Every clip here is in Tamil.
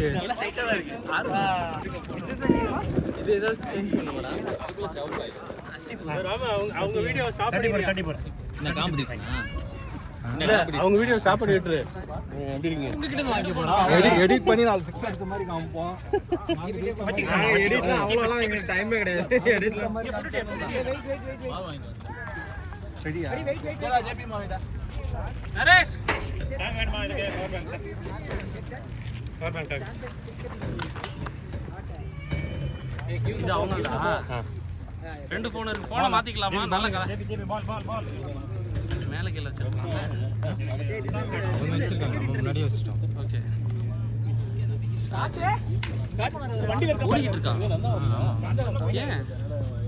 இருக்கு. நல்லா டைட்டா தான் இருக்கு. இது ஏதோ ஸ்டெண்ட் பண்ணுவாடா. அவங்க வீடியோ ஸ்டாப் பண்ணி போற. இந்த காம்படிஷனா? அவங்க வீடியோ ஸ்டாப் பண்ணி விட்டுரு. எப்படி இருக்கீங்க? உங்ககிட்ட வாங்கி போடா. எடிட் பண்ணி 4 6 அடிச்ச மாதிரி காமிப்போம். எடிட்லாம் அவ்வளோலாம் எங்களுக்கு டைமே கிடையாது. எடிட்ல மாதிரி ரெடியா? போடா ஜேபி மாவிடா. நரேஷ் வேணுமா இதுக்கு பவர் பேங்க் இது அவங்கடா. ரெண்டு போன் இருக்கு. போனை மாத்திக்கலாமா? நல்ல பால் மேல கீழ வச்சிருக்காங்க. அவங்க வச்சிருக்காங்க. நம்ம முன்னாடியே வச்சிட்டோம். ஓகே. வண்டில இருக்க ஓடிட்டு இருக்காங்க. ஏன்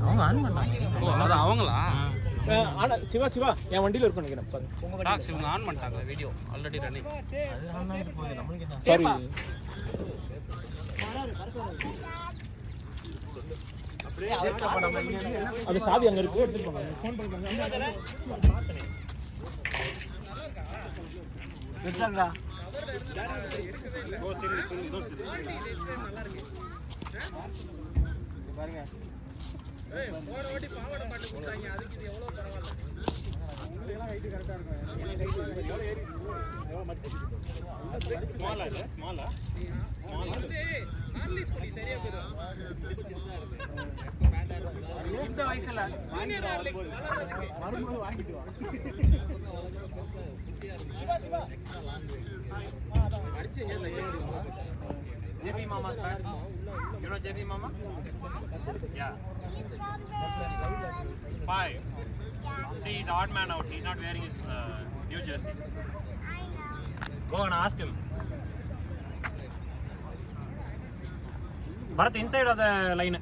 அவங்க ஆன் பண்ணாங்க. ஓ அது அவங்களா? ஆனா சிவா என் வண்டில இருக்கு நினைக்கிறேன் பாருங்க. டாக்ஸ் இவங்க ஆன் பண்ணிட்டாங்க வீடியோ ஆல்ரெடி ரன்னிங். அது ஆன் ஆயிட்டு போகுது. நமக்கு என்ன? சாரி அது சாவி அங்க இருக்கு எடுத்துட்டு போங்க. ஃபோன் பண்ணுங்க. வெச்சாங்கடா. பாருங்க. ஏய் போற ஓடி பாவாடை மாட்டு போட்டாங்க. அதுக்கு இது எவ்வளவு பரவாயில்லை. இதெல்லாம் ஹைட் கரெக்ட்டா இருக்கும். எவ்வளவு ஏறி எவ்வளவு மச்சி ஸ்மாலா இல்ல ஸ்மாலா வந்து நான்லி ஸ்கூல் சரியா போயிடும். இந்த வயசுல ஜூனியர் ஆர்லிக்ஸ் மறுபடியும் வாங்கிட்டு வா. சிவா எக்ஸ்ட்ரா லாங் அடிச்சு ஏல JP Mama start. You know JP Mama? Yeah. 5. See, he's odd man out. He's not wearing his new jersey. Go and ask him. Bharat, inside of the line.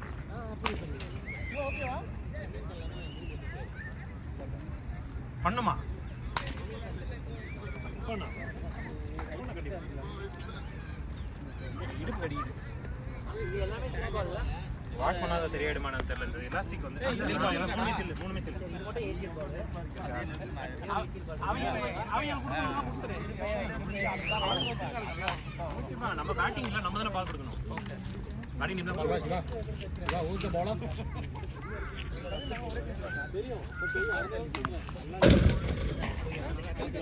Pannuma. Panna. Wash பண்ணாத சரியாயிடுமான்னு தெரியல. எலாஸ்டிக் வந்து மூணுமே சில் நம்ம பேட்டிங்ல நம்ம தானே பால் கொடுக்கணும். பேட்டிங் டீம் தான் பால்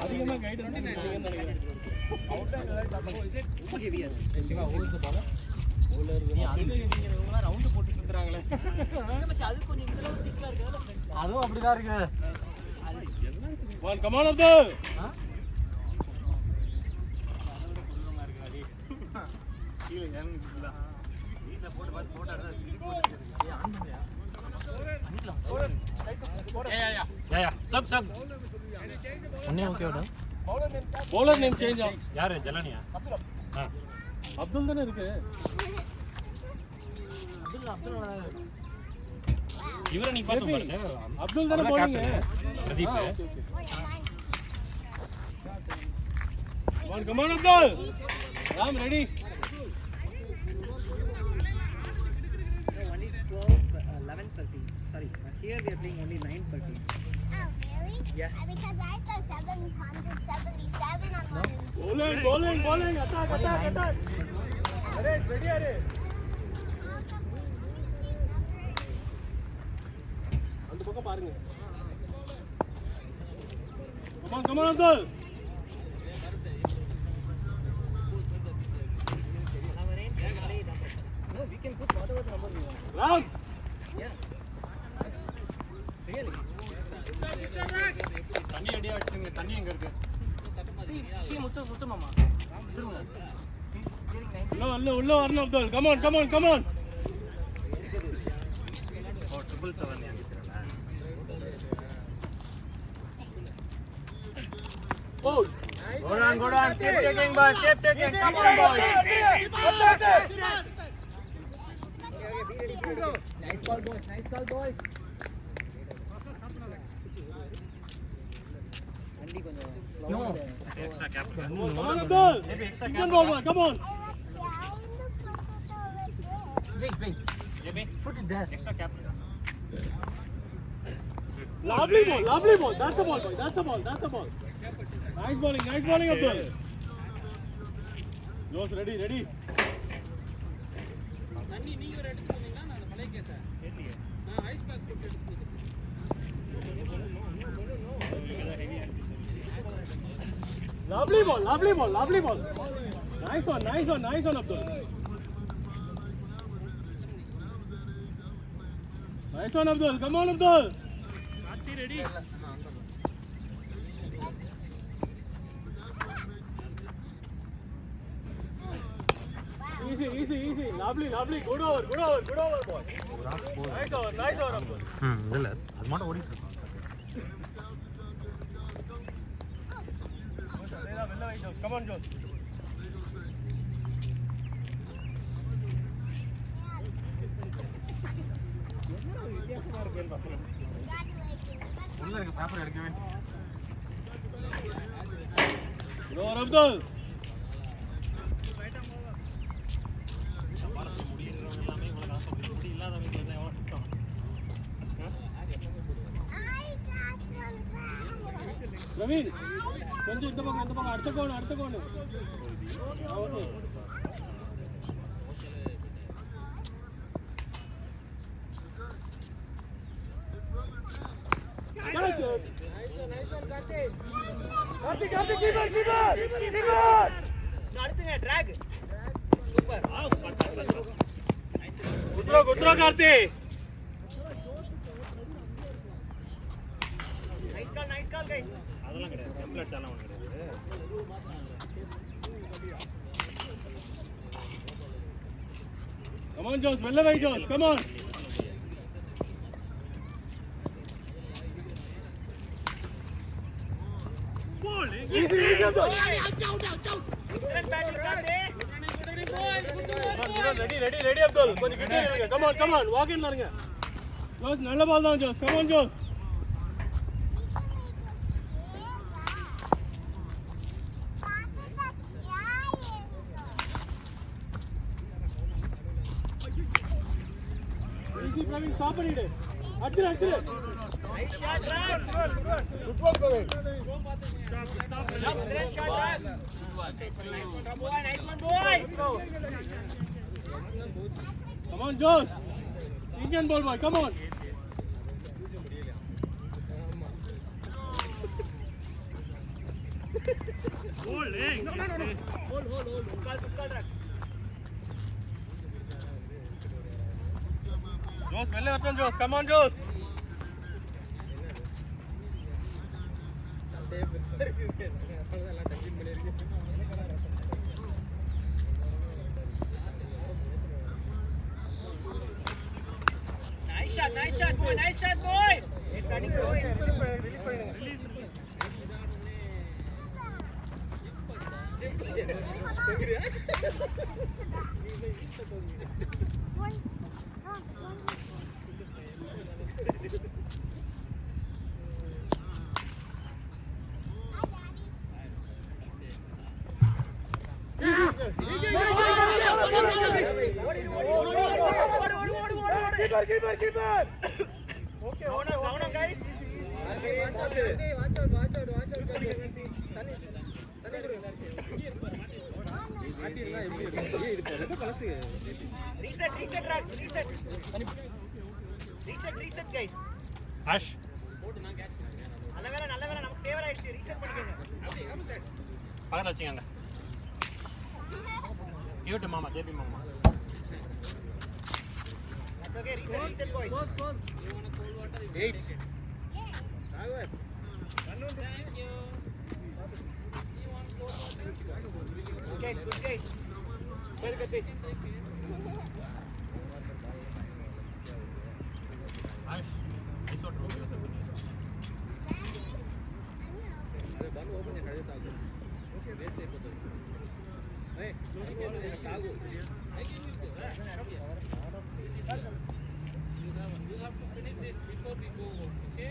அதிகமா கைட் அதுவும் அப்படிதான் இருக்கு. கமான் அப்துல் சப் ஒண்ணே ஓகேடா. பவுலர் நேம் சேஞ்ச் ஆ. யாரு ஜலானியா? அப்துல் தானே இருக்கு. இவரை நீ பாத்து பாருங்க. அப்துல் தானே போறீங்க. Pradeep. Come on Abdul. Ram ready. Only 11:30. Sorry, here we are playing only 9:30. Oh, really? Yes. Because I saw 777 on one. Bowling. Attack. Ready. அந்த பக்கம் பாருங்க. Come on Abdul. No, we can put whatever number we want. Ram. Yeah. Really? தண்ணி அடியா வச்சுங்க. தண்ணி எங்க இருக்கு? See, முத்து மாமா. உள்ள வரணும் Abdul. Come on. O 777 அடிச்சறடா. Oh. Go on. Keep taking ball. Come on boys. Nice call boys. Andy கொஞ்சம் No. Extra cap. Come on Abdul. Maybe extra Indian cap. ball, come on. wait. Maybe Put it there. extra cap. Lovely ball. That's a ball, boy. That's a ball. Nice bowling, Abdul. Yours ready. தண்ணி நீங்க வேற எடுத்து வந்தீங்கன்னா நான் அந்த பழைய கேஸை நான் ஐஸ் பேக் போட்டு எடுத்து Lovely ball, lovely ball, lovely ball. Nice one, nice one, nice one, Abdul. Nice one, Abdul. Come on, Abdul. Karthi ready? Easy, easy, easy. Lovely, lovely. Good over, good over, good over, boy. Nice over, Abdul. இல்ல அது மட்டும் ஓடிட்டு இருக்கோம். Come on, Josh. உள்ள இருக்க பேப்பர் எடுக்கவே. Good over, Abdul. எல்லாமே இவ்வளவு காசு முடி இல்லாதவங்க வந்து எவ்வளவு சுத்தம். Raveen, கொஞ்சம் இந்த பக்கம் அடுத்த கோணு. ஓகே. அடுத்துங்க டிராக் சூப்பர் குத்ரோ கார்த்தி. நைஸ் கால் கைஸ் அதெல்லாம் கிடையாது. டெம்ப்ளேட்ஸ் எல்லாம் ஒண்ணு கிடையாது. Come on, Josh. Well away, Josh. Come on. Easy, Abdul. Excellent batting Karthi Ready, Abdul. கொஞ்சம் கிட்ட இருங்க. Come on. Walk in பாருங்க. Josh, நல்ல பால் தான் Josh. Come on, Josh. Easy, Praveen. Stop it. Actually. Nice shot drag Good work, Praveen. Excellent shot drag nice one boy Come on, Josh. Indian ball boy. Come on. Hold, hey. Call drag Josh, well done, Josh. Come on, Josh. Nice shot, boy. It's running, boy. Keeper. Okay, down, guys. Reset, Rax. Reset, guys. Ash நல்ல வேளை நமக்கு ஃபேவர் ஆயிடுச்சு. ரீசெட் பண்ணிக்கங்க. பக்கத்துல வச்சுக்கங்க. யூட் மாமா ஜேபி மாமா. That's okay. Reset, boys. You want a cold water? 8. Raghav. Thank you. You want cold water? Good guys. Ash ice water okay வந்து You have to finish this before we go, okay?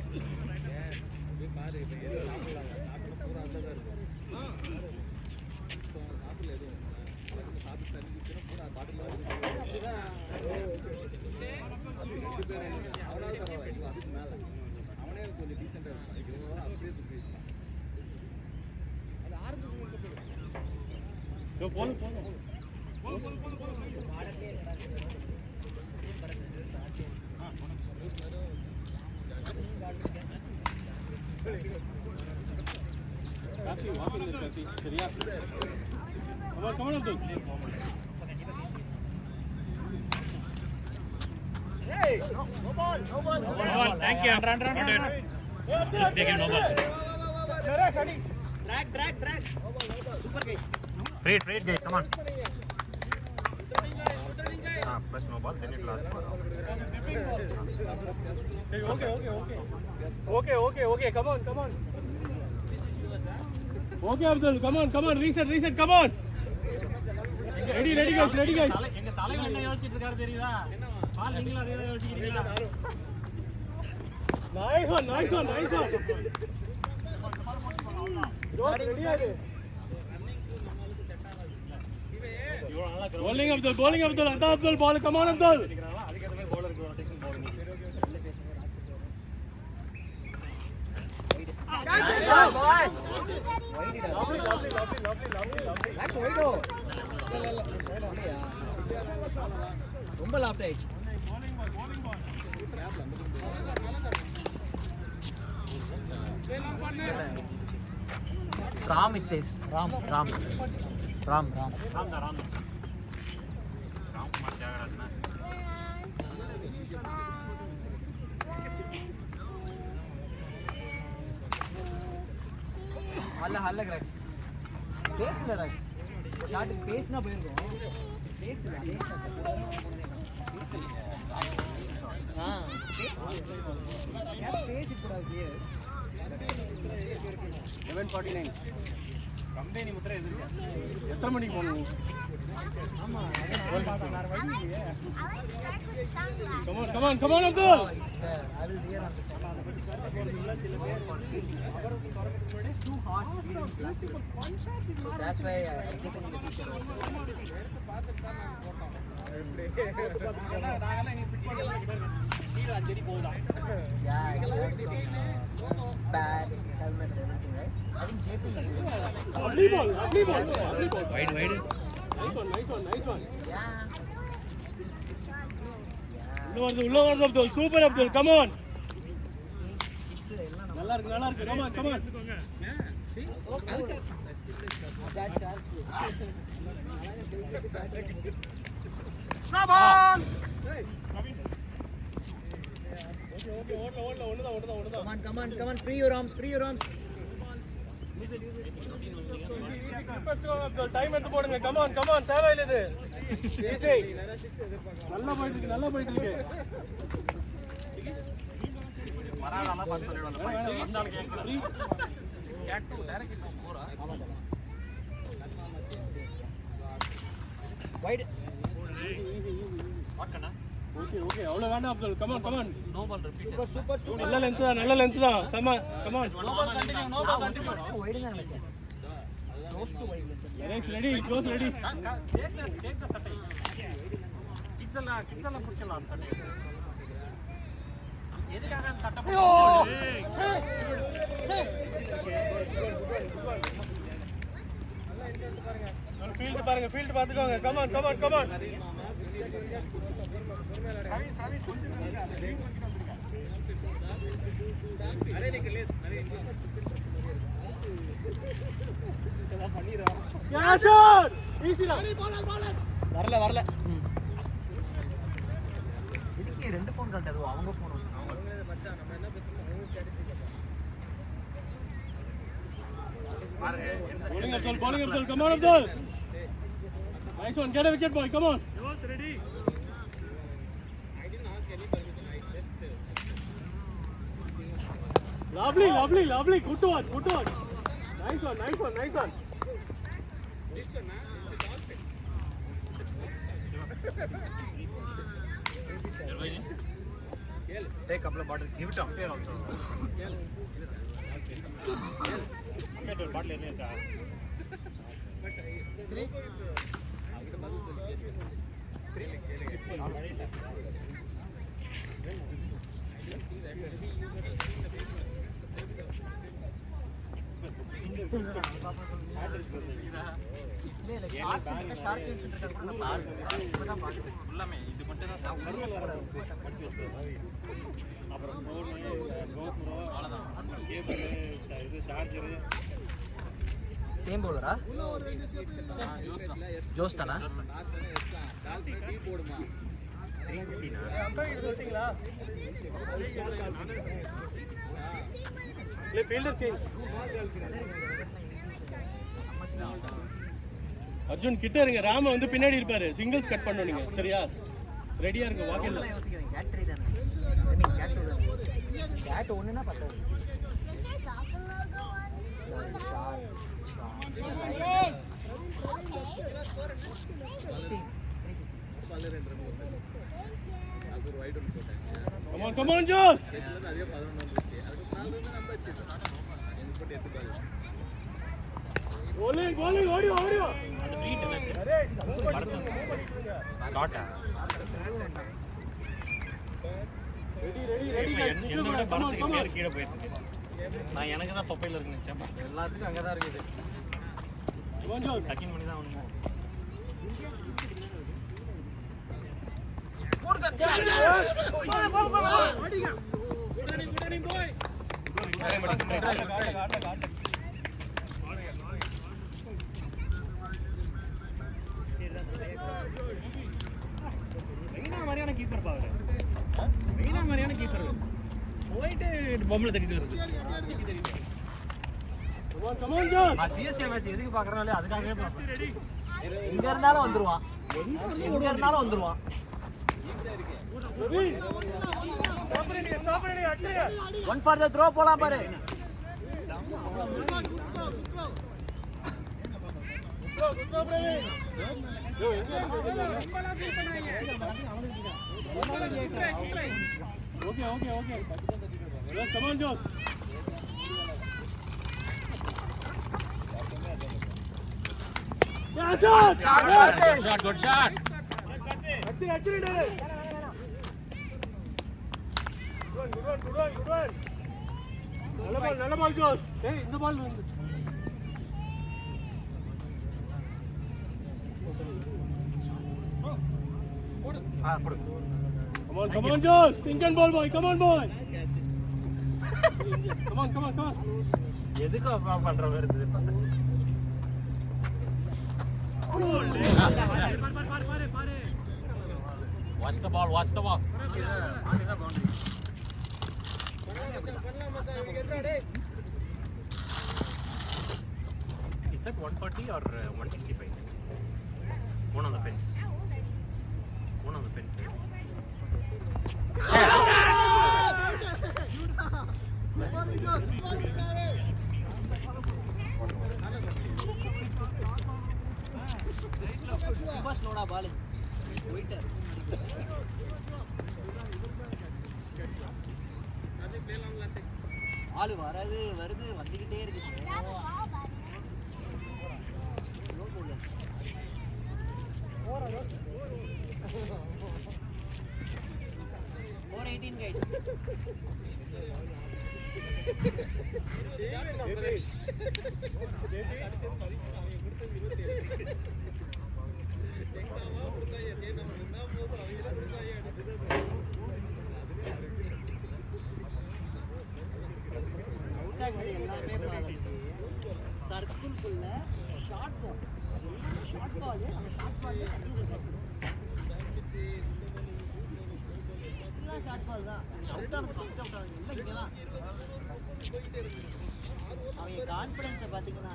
Go, follow. சரியா? Come on, Abdul. Hey, no ball. No ball. Thank you. They give no ball. Drag. Super guys. Trade guys, come on. Press no ball, then it last ball. Okay. Come on. Okay, Abdul. Come on. Reset. Come on. Ready, guys. எங்க தலைவர் என்ன யோசிச்சிட்டு இருக்காரு தெரியுதா? பால் நீங்களும் அதே தான் யோசிக்கிறீங்களா? Nice one. Bowling Abdul. Abdul, ball. Come on, Abdul. அதுக்கேற்ற மாதிரி பவுலருக்கு ரொட்டேஷன் போடுங்க. That's Oido. ரொம்ப லாப்ட் ஆயிடுச்சு. Ram it says. Ram. Ramkumar Tyagarajan. ஹல்ல கிராக்ஸ். பேஸ்ல கிராக்ஸ். ஷாட் பேஸ்னா போயிருக்கும். பேஸ்ல. பேஸ் கூடாது. 11:49. கம்பெனி முத்திரை எதுக்கு? எத்தனை மணிக்கு போகணும்? ஆமா, அத நான் பார்த்தேன். வழி இல்லையே. Come on, Abdul. I will hear on it's too hot. That's why I taken the t-shirt. Yeah, it has some bad helmet and everything, right? I think JP is good. Lovely ball. Wide. Nice one. Yeah. உள்ள வருது Abdul. Super Abdul. Come on. It's எல்லாம் நல்லா இருக்கு. Come on. that chance. No ball. Okay. ஒண்ணுதான். Come on. Free your arms. Abdul, time எடுத்து போடுங்க. Come on. தேவையில்லை இது. Easy. நல்லா போயிட்டு இருக்கு. வராதலாம் பார்த்து சொல்லிடுவாங்க. வந்தாலும் கேட்கணும். கேட் டைரக்ட் இப்போ ஸ்கோரா? Wide. What kana? Okay. அவ்வளவு வேண்டாம் Abdul. Come on. No ball repeat. Super. நல்ல லென்த் தான். செம. Come on. No ball continue. Wide தான் நினைச்சேன். Close to wide. Close ready. Take the சட்டை. கிட்ஸ் எல்லாம் புடிச்சலாம் அந்த சட்டை. எதுக்காக அந்த சட்டை போடுறீங்க? ஃபீல்ட் பாத்துக்கோங்க. Come on. வரல. இதுக்கு ரெண்டு ஃபோன் காட்டுது. அவங்க ஃபோன் வந்து Bowling Abdul. Come on, Abdul. Nice one. Get a wicket, boy. Come on. ready. Lovely. Good to watch. Nice one. This one, this is Take a couple of bottles. Give it to umpire also. Umpire bottle என்ன இருக்கா? எல்லாமே இது மட்டும் தான் அப்புறம் ஃபோனு கோஸ்ரோ அவ்வளோதான் கேபிள் இது சார்ஜரு சேம் பவுலரா? ஜோஸ் தானா? இல்லை ஃபீல்டர் சேஞ்ச். அர்ஜுன் கிட்ட இருங்க. ராம வந்து பின்னாடி இருப்பாரு. சிங்கிள்ஸ் கட் பண்ணணும் நீங்க. சரியா? ரெடியா இருங்க. வாக்கில் யோசிக்கிறேன். கேட்ரி தானே. கேட் ஒண்ணுனா பத்தாது. Come on, Josh. Bowling, audio. அந்த ப்ளீட் என்ன சார்? டாட்டா. Ready. என்ன விட பரத்துக்கு பேர் கீழே போயிருக்கு. நான் எனக்கு தான் தொப்பையில இருக்கு நிச்சயமா. எல்லாத்துக்கும் அங்கே தான் இருக்குது. Come on, Josh. டக்கின் பண்ணி தான் ஆகணும். மாதிரியான கீப்பர் பாரு. மெயினா மாதிரியான கீப்பர் போயிட்டு பொம்பளை தட்டிட்டு வருது. Come on, Josh. CSK match எதுக்கு பார்க்கறனாலே அதுக்காகவே பார்ப்பேன். எங்க இருந்தாலும் வந்துருவான். எங்க இருந்தாலும் வந்துருவான். Stop ready. Actually. One for the throw போலாம் பாரு. Okay. Yes, come on, Josh. Yeah, Josh. Good shot. Actually, Derek. Good one. நல்ல பால் ஜோஸ். ஏய் இந்த பால் வந்து. போடு. Come on, Josh. Think and ball boy. Come on, boy. Come on. எதுக்கு அப்பா பண்ற மாதிரி இருக்குது பார்த்தா. Watch the ball. அதுதான் boundary. Is that 140 or 165? One on the fence. ரொம்ப ஸ்லோடா பால் போயிட்டு ஆளு வருது வந்துகிட்டே இருக்கு. 418 guys. சர்க்கிள்குள்ள ஷார்ட் பால் அந்த ஷார்ட் பால் ஷார்ட் பால் தான் அவுட் ஆனது ஃபர்ஸ்ட் அவுட் ஆனது இல்லை இங்கே தான். அவங்க கான்ஃபிடன்ஸை பார்த்தீங்கன்னா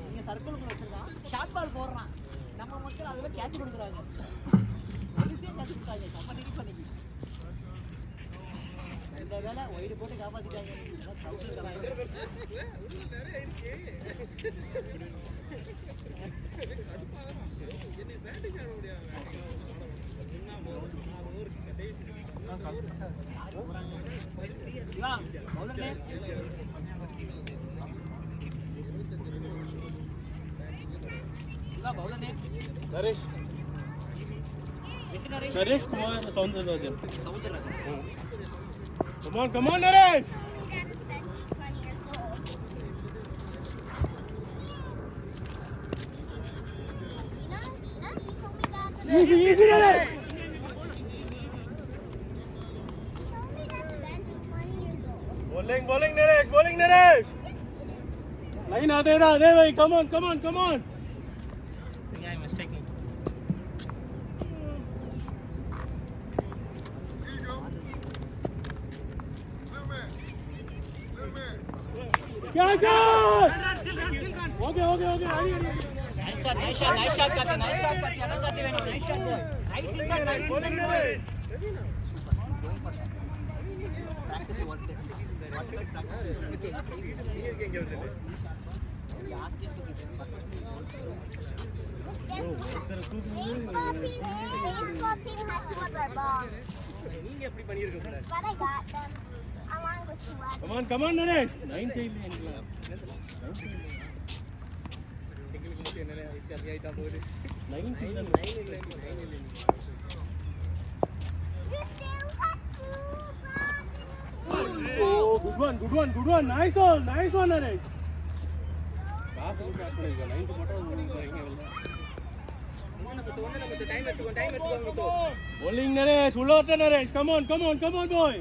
நீங்கள் சர்க்கிள்குள்ள வச்சுருக்கான் ஷார்ட் பால் போடுறான். நம்ம மக்கள் அதில் கேட்ச் கொடுக்குறாங்க. அதிசயம் கேட்ச் கொடுத்தாங்க. செம்ம திரி பண்ணிக்கு இந்த வேலை ஒயிடு போட்டு காப்பாற்றிட்டாங்க. Naresh Kumar Soundararajan. Come on, Naresh. Easy, Naresh. Bowling, Naresh. Line அதேதான் அதே வை. Come on come on come on. I am mistaking. Catch it! Okay, okay, okay. Ready, ready. Nice shot, nice shot, nice shot, Kati, nice shot, Kati. Another Kati went on. Nice shot, boy. Nice in that boy. Practice your work there. Whatever practice is okay. He asked him to be there. Baseball team has rubber balls. But I got them. Along with two others. Come on, Naresh. 9 fail. 9 fail. Oh, good one. Nice one, Naresh. Bowling Naresh, Ulota Naresh. Come on, boy.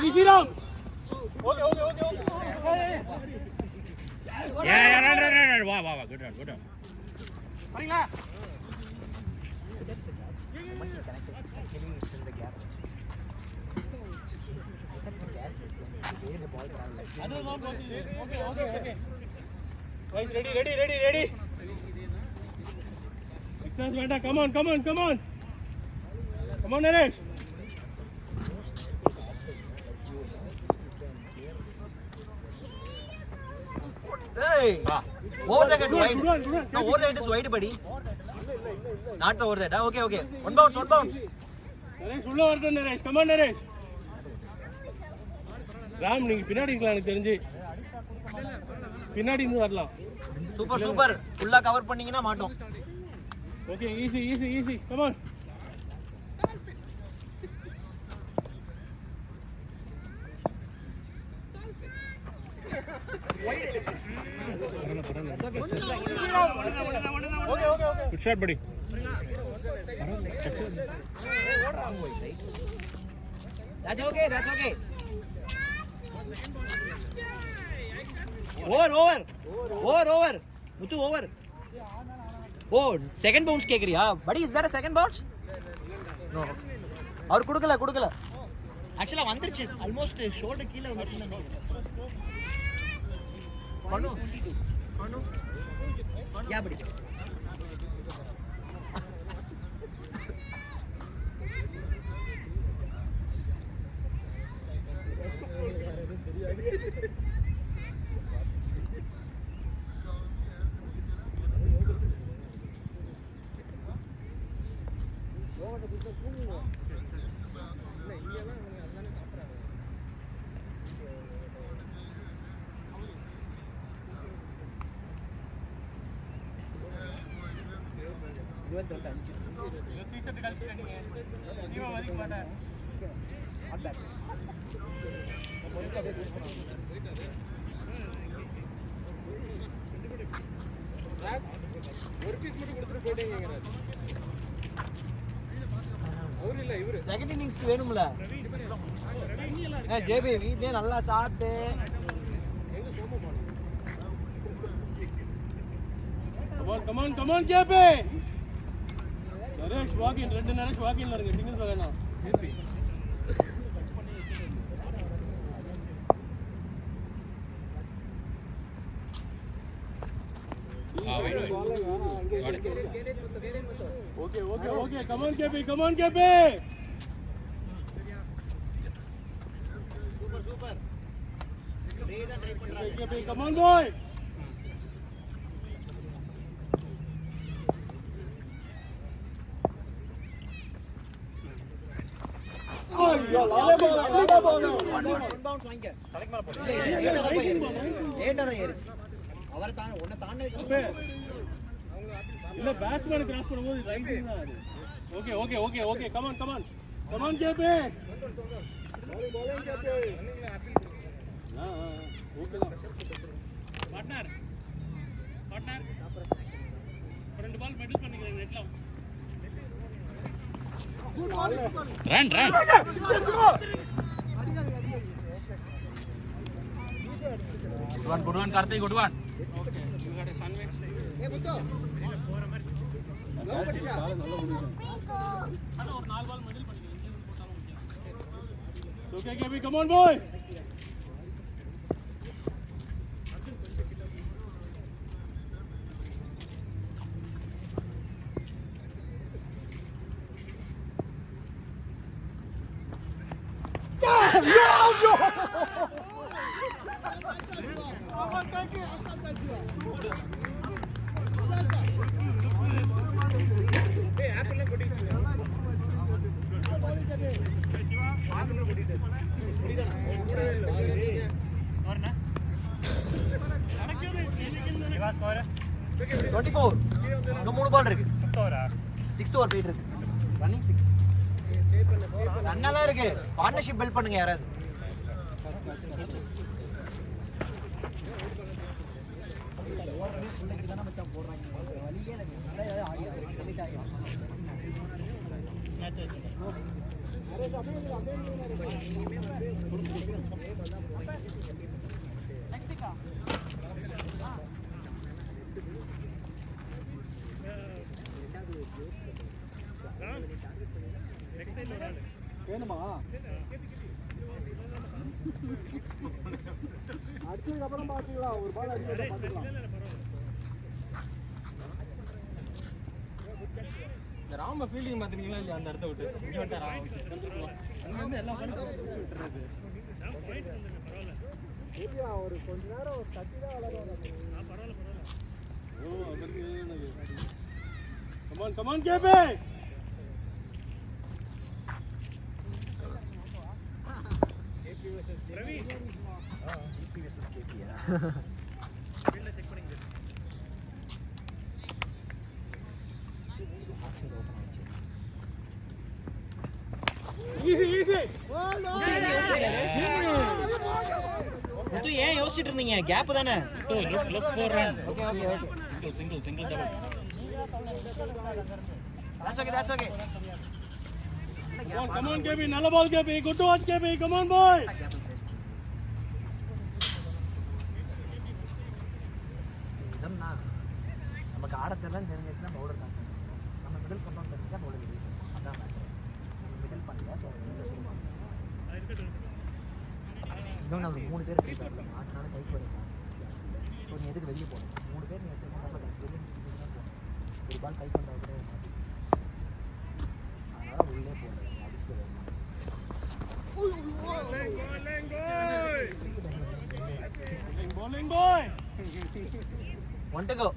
Easy down. Okay. Yeah, run. Wow, good run. வரீங்களா? That's a catch. But he connected. Actually, it's in the gap. I said the catch. Where the ball traveled. Okay. Guys, ready. Fitness Vanda, come on. Come on, Naresh. Hey! Over the head wide. Good one. No, over the head is wide, buddy. Not over the head. Okay. One bounce. Naresh, உள்ள வரட்டும் Naresh. Come on, Naresh. Ram, நீங்க பின்னாடி இருக்கலாம் எனக்கு தெரிஞ்சு. பின்னாடி இருந்து வரலாம். சூப்பர். ஃபுல்லா கவர் பண்ணீங்கன்னா மாட்டோம். Okay, easy. Come on. Okay. Good shot, buddy. That's okay. Over. Muthu, over. Oh, second bounce கேக்குறியா? Buddy, is that a second bounce? No. அவர் கொடுக்கல. Actually வந்துருச்சு. Almost shoulder கீழ வந்துருச்சுன்னு நினைக்கிறேன். பண்ணு. Yeah, buddy. செகண்ட் இன்னிங்ஸ்க்கு வேணும்ல. ஜேபி வீட்லயே நல்லா சாப்பிட்டு Come on, JP. Naresh, walk in. Naresh, walk in. Singles வேணாம். Okay. Come on, KP. Super. KP, come on, boy. bounce வாங்க. தலைக்கு மேல போடு. லேட்டா தான் ஏறிச்சு. அவரை தான உன்னை தாண்டதுக்கு இல்ல பேட்ஸ்மேன் கிராஸ் பண்ணும்போது ரைட்டிங் தான் அது. Okay come on JP bowling JP okay தான் பார்ட்னர் ரெண்டு பால் மெடல் பண்ணிக்கிறேன் நெட்ல run run good one Karthik, good one. Okay you had a சன்வைஸ் அண்ணா ஒரு 4 பால் மெடல் பண்ணிக்கிறேன் இங்க இருந்து போட்டாலும் okay Okay, Kevin, come on, boy. ஏய் ஆப்பிள்ல கொட்டிச்சு ஆப்பிள்ல கொட்டிட்டு Orna? Shiva score? 24 இன்னும் 3 பால் இருக்கு Score? 6th ஓவர் போயிட்டு இருக்கு ரன்னிங் 6 ரன்னெல்லாம் இருக்கு பார்ட்னர்ஷிப் பில்ட் பண்ணுங்க யாராவது வேணுமா அடுத்ததுக்கு அப்புறம் பாத்துக்கலாம் ஒரு பால் அடிக்க பாத்துக்கலாம் இந்த ராம ஃபீல்டிங் மாத்தினீங்களா இல்லையா அந்த இடத்த விட்டு இங்க வந்துட்டாரா அங்க வந்து எல்லாம் பண்ணி விட்டுறது ஒரு கொஞ்ச நேரம் ஒரு தட்டி தான் விளையாடுவாங்க கமான் கமான் கேபே ஜிபி வெர்சஸ் கேபியா ஃபீல்ட செக் பண்ணிங்க ஈஸி ஈஸி முத்து ஏன் யோசிச்சிட்டு இருந்தீங்க கேப் தானே Look for run. Okay okay okay Single double. that's okay come on KP நல்ல ball KP good watch KP come on boy நமக்கு ஆடத்தெல்லாம் தெரிஞ்சிச்சுன்னா பவுலர் தான் நம்ம மிடில் கம்பவுண்ட் தெரிஞ்சா பவுலர் அதான் மேட்டர் நம்ம மிடில் பண்ணல ஸோ அவங்க சொல்லுவாங்க இன்னொன்று அவர் 3 பேர் வச்சுருக்காங்க மாட்டினால கைக்கு வர சான்ஸ் ஸோ நீ எதுக்கு வெளியே போகணும் 3 பேர் நீ வச்சிருக்கா நம்ம லக்ஸரியும் தான் போகணும் ஒரு பால் கை கொண்ட கூட மாற்றி அதனால் உள்ளே போகல நீ அடிச்சுட்டு வரணும் bowling boy 1 to go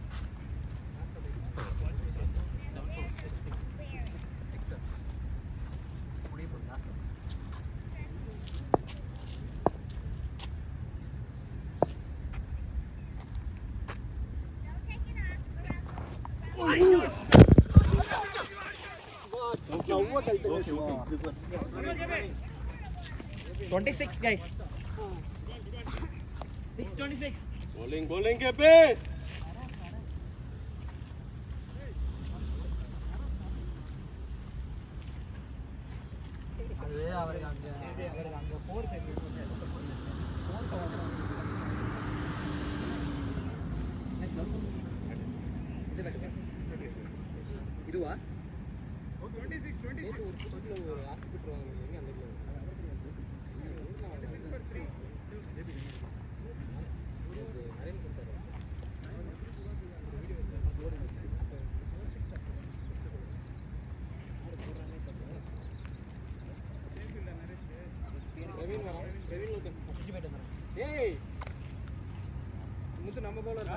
26 guys 6:26 bowling KP அது அவருக்கு அங்க போர் இதுவா 26 ஒரு ஹாஸ்பிடல் வாங்குறீங்க அந்த ஏய் முத்து நம்ம பவுலர்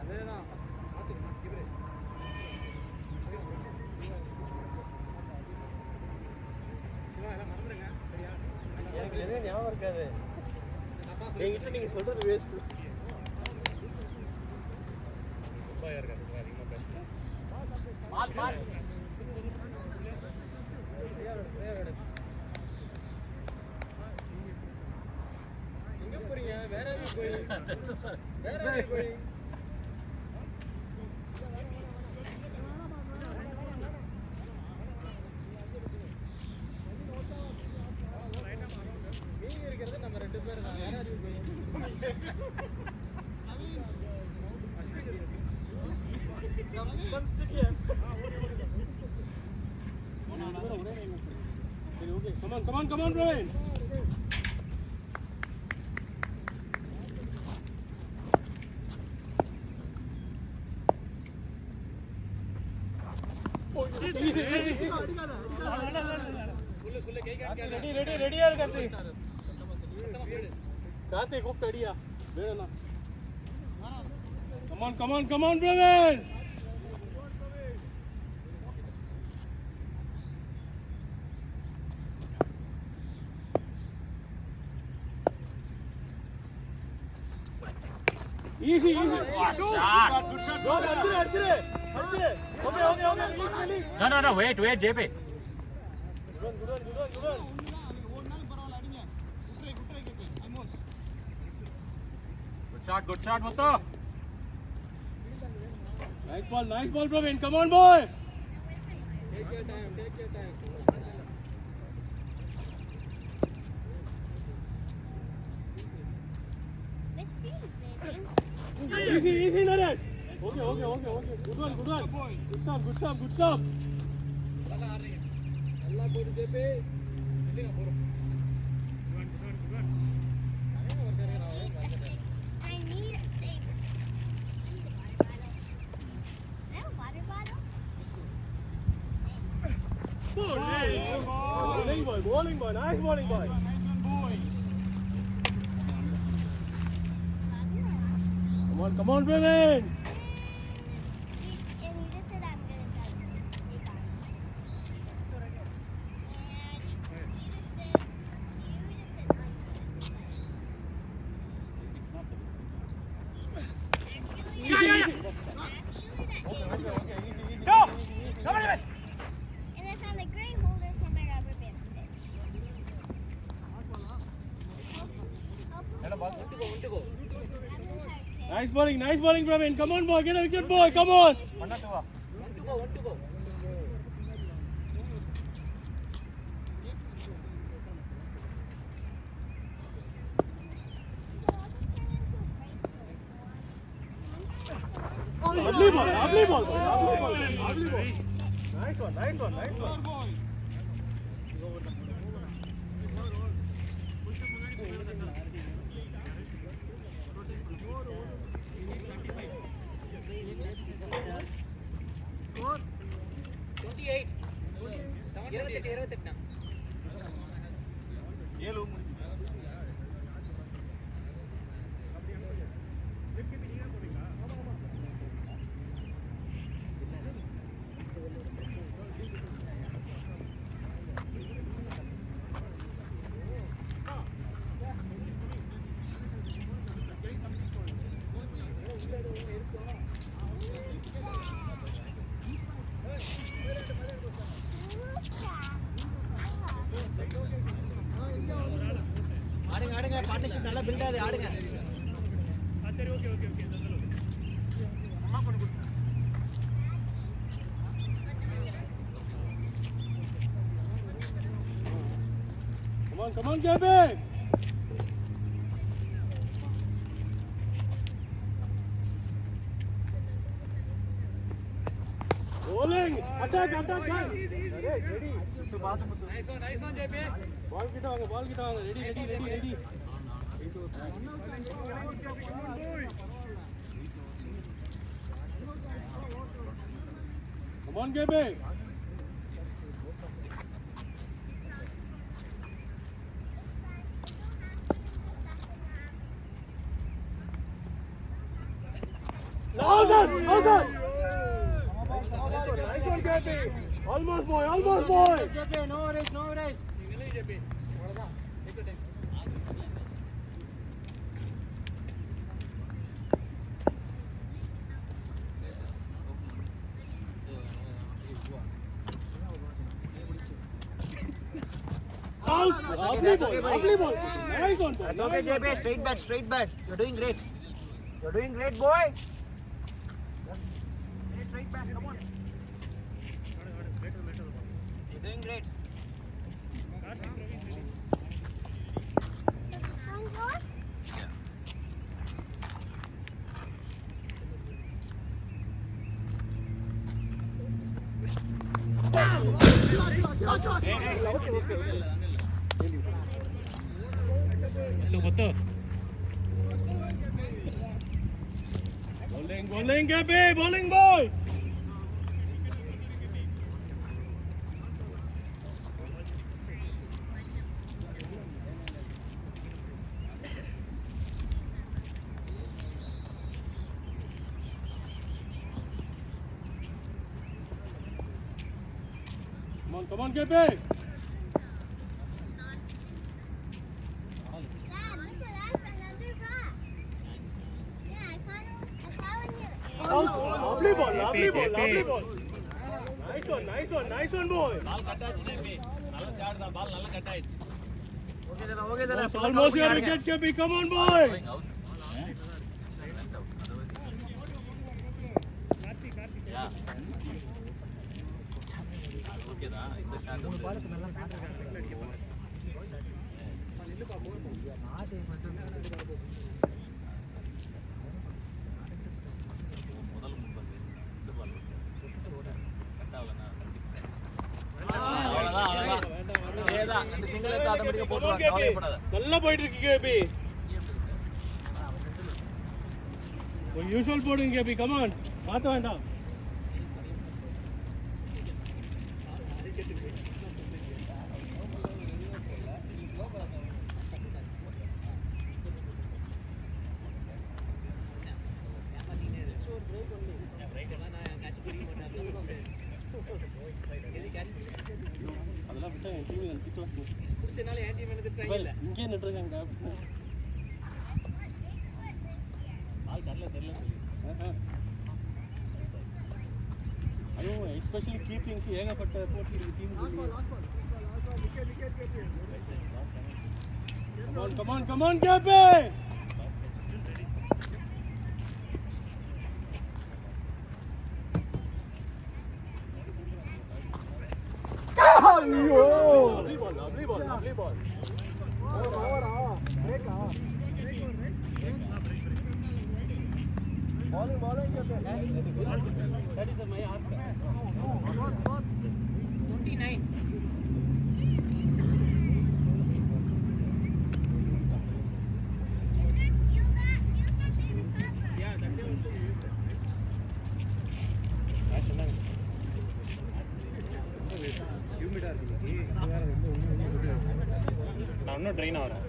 அதேதான் சிவா எல்லாம் மறந்துடுங்க சரியா எனக்கு எதுவும் ஞாபகம் இருக்காது என்கிட்ட நீங்க சொல்றது வேஸ்ட் பால் எங்க போறீங்க? வேற எதுவும் போய் வேற எதுவும் போய் நீங்க இருக்கிறது நம்ம 2 பேர் தான். வேற எதுவும் போய் சரி ஓகே come on Brian. ரெடியா இரு கார்த்தி. கார்த்தி கூப்பிட்டு அடியா வேணும்னா. come on Brian. Easy. Shot. Good shot. Go, Archie. Okay. No, wait, JP. Good one. Good shot, Muthu. Nice ball, Praveen. Come on, boy. Take your time. Let's see this, baby. Easy, Naresh. Okay. Good one. Good stop. Allah போடு JP. I need a saver. I have a water bottle. Bowling boy. Nice bowling boy. Come on, Praveen. And you just said I'm gonna tell you. And you just said I'm gonna Go. Come on. And I found a gray holder for my rubber band sticks. Nice bowling, Praveen. Come on, boy. Get a wicket, boy. Come on. 1 to go. Lovely ball. Nice one. ஆடுங்க பார்ட்னர்ஷிப் நல்லா பில்ட் ஆகுது ஆடுங்க. Come on, JP. Bowling. Attack. Ready. Nice one, JP. Ball கிட்ட வாங்க. Ready. Come on, JP. Awesome. Nice one, JP. Almost boy. JP, no race. JP. அவ்வளவுதான். Take your time. That's okay, buddy. That's okay, JP. Straight bat. You're doing great. Boy. Just straight bat. Come on. You're doing great. One more? Betul. Bowling KB, bowling boy. Come on, KB. Dad, look at that for another bat. Yeah, I found you. Lovely ball. Nice one, boy. Okay, then. Almost your wicket, KB. Come on, boy. நல்லா போயிட்டு இருக்கு கேபி யூஷுவல் போடுங்க கேபி கமான் மாத்த வேண்டாம் அதெல்லாம் விட்டா என் டீம் பிடிச்சனால என் டீம் எனக்கு ட்ரை இல்ல இங்கே நின்றுருக்காங்க ஆள் தெரியல அதுவும் எஸ்பெஷலி கீப்பிங்க்கு ஏகப்பட்ட போட்டி இருக்கு team Come on, Gabe! Lovely ball. Bowling, Gabe. That is my answer. 29. நான் இன்னும் ட்ரெயின் ஆகிறேன்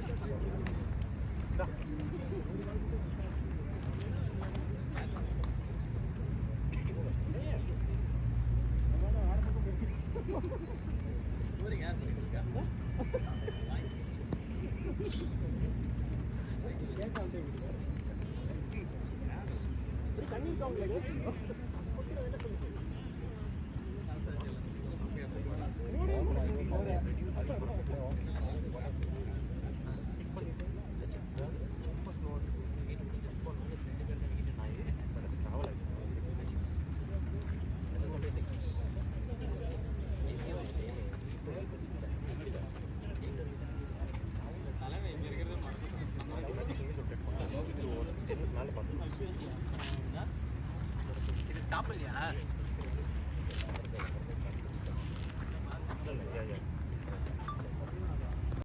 இது ஸ்டாப் இல்லையா?